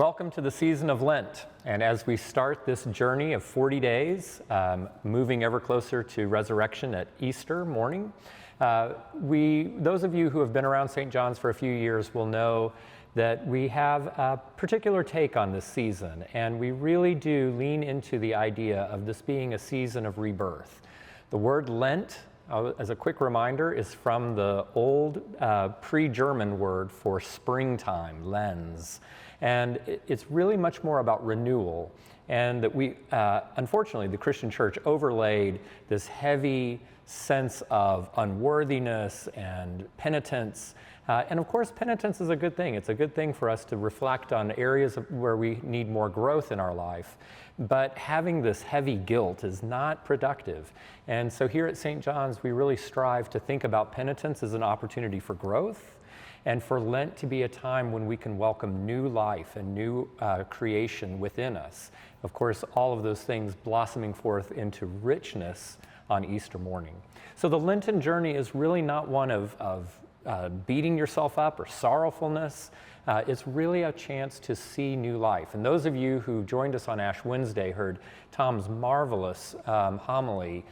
Welcome to the season of Lent, and as we start this journey of 40 days, moving ever closer to resurrection at Easter morning, those of you who have been around St. John's for a few years will know that we have a particular take on this season, and we really do lean into the idea of this being a season of rebirth. The word Lent, as a quick reminder, is from the old pre-German word for springtime, Lens. And it's really much more about renewal. And that we, unfortunately, the Christian church overlaid this heavy sense of unworthiness and penitence. And of course, penitence is a good thing. It's a good thing for us to reflect on areas where we need more growth in our life. But having this heavy guilt is not productive. And so here at St. John's, we really strive to think about penitence as an opportunity for growth, and for Lent to be a time when we can welcome new life and new creation within us. Of course, all of those things blossoming forth into richness on Easter morning. So the Lenten journey is really not one of beating yourself up or sorrowfulness. It's really a chance to see new life. And those of you who joined us on Ash Wednesday heard Tom's marvelous homily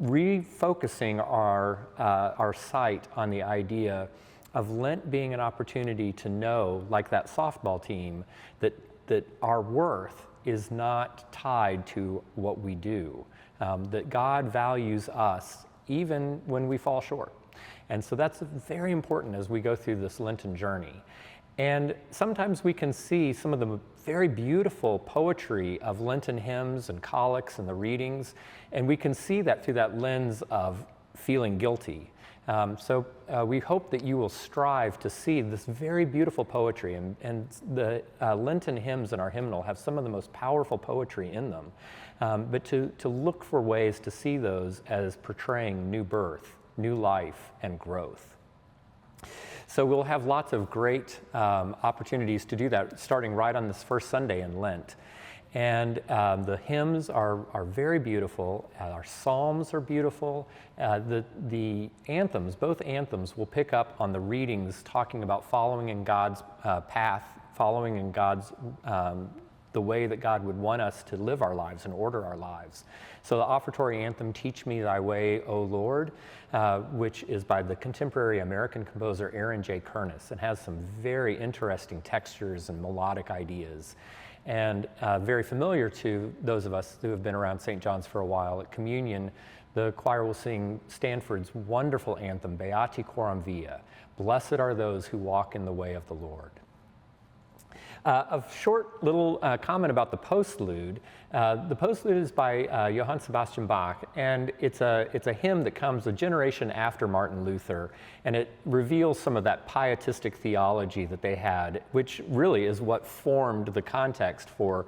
refocusing our sight on the idea of Lent being an opportunity to know, like that softball team, that our worth is not tied to what we do, that God values us even when we fall short. And so that's very important as we go through this Lenten journey. And sometimes we can see some of the very beautiful poetry of Lenten hymns and collects and the readings, and we can see that through that lens of feeling guilty. So we hope that you will strive to see this very beautiful poetry, and the Lenten hymns in our hymnal have some of the most powerful poetry in them, but to look for ways to see those as portraying new birth, new life, and growth. So we'll have lots of great opportunities to do that, starting right on this first Sunday in Lent. And the hymns are very beautiful. Our psalms are beautiful. The anthems, both anthems, will pick up on the readings talking about following in God's path, following in God's the way that God would want us to live our lives and order our lives. So the offertory anthem, "Teach Me Thy Way, O Lord," which is by the contemporary American composer Aaron J. Kernis, and has some very interesting textures and melodic ideas. And very familiar to those of us who have been around St. John's for a while, at communion, the choir will sing Stanford's wonderful anthem, "Beati coram via," "Blessed are those who walk in the way of the Lord." A short little comment about the postlude. The postlude is by Johann Sebastian Bach, and it's a hymn that comes a generation after Martin Luther, and it reveals some of that pietistic theology that they had, which really is what formed the context for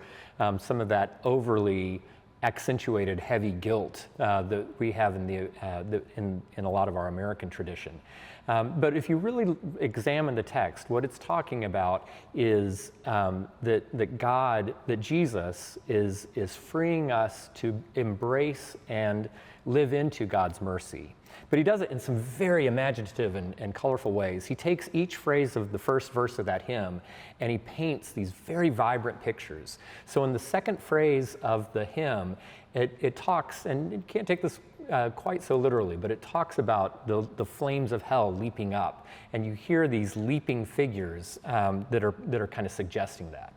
some of that overly accentuated heavy guilt that we have in a lot of our American tradition. But if you really examine the text, what it's talking about is that Jesus is freeing us to embrace and live into God's mercy. But he does it in some very imaginative and colorful ways. He takes each phrase of the first verse of that hymn and he paints these very vibrant pictures. So in the second phrase of the hymn, it talks, and you can't take this quite so literally, but it talks about the flames of hell leaping up, and you hear these leaping figures that are kind of suggesting that.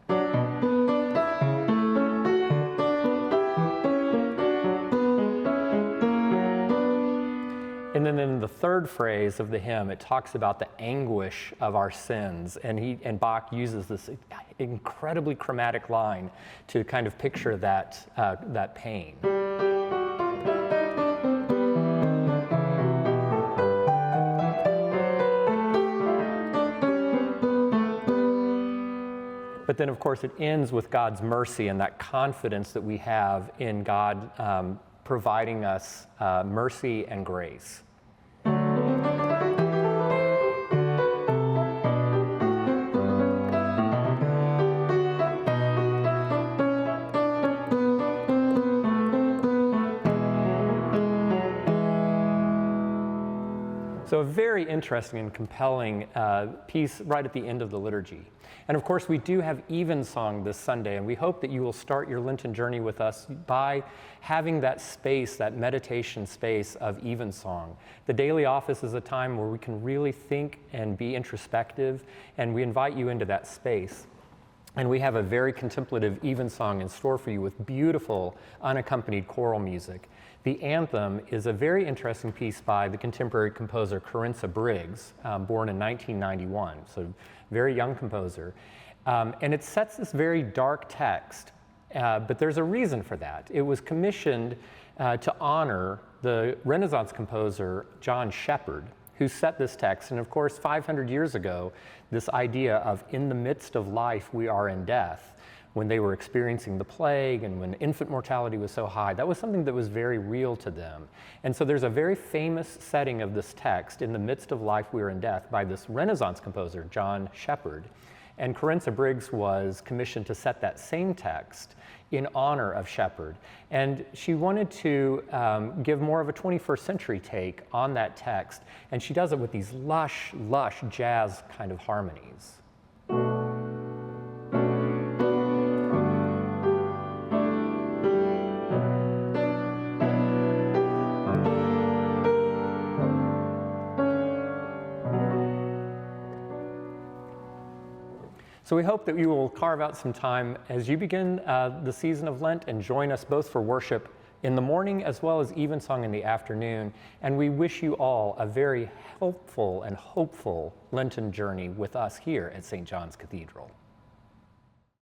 And then in the third phrase of the hymn, it talks about the anguish of our sins, and Bach uses this incredibly chromatic line to kind of picture that pain. But then, of course, it ends with God's mercy and that confidence that we have in God providing us mercy and grace. So a very interesting and compelling piece right at the end of the liturgy. And of course, we do have evensong this Sunday, and we hope that you will start your Lenten journey with us by having that space, that meditation space of evensong. The daily office is a time where we can really think and be introspective, and we invite you into that space. And we have a very contemplative evensong in store for you with beautiful unaccompanied choral music. The anthem is a very interesting piece by the contemporary composer Corinne Briggs, born in 1991, so very young composer. And it sets this very dark text, but there's a reason for that. It was commissioned to honor the Renaissance composer John Shepherd, who set this text. And of course, 500 years ago, this idea of in the midst of life, we are in death, when they were experiencing the plague and when infant mortality was so high, that was something that was very real to them. And so there's a very famous setting of this text, in the midst of life, we are in death, by this Renaissance composer, John Shepherd. And Corinne Briggs was commissioned to set that same text in honor of Shepherd. And she wanted to give more of a 21st century take on that text, and she does it with these lush jazz kind of harmonies. So we hope that you will carve out some time as you begin the season of Lent and join us both for worship in the morning as well as evensong in the afternoon. And we wish you all a very helpful and hopeful Lenten journey with us here at St. John's Cathedral.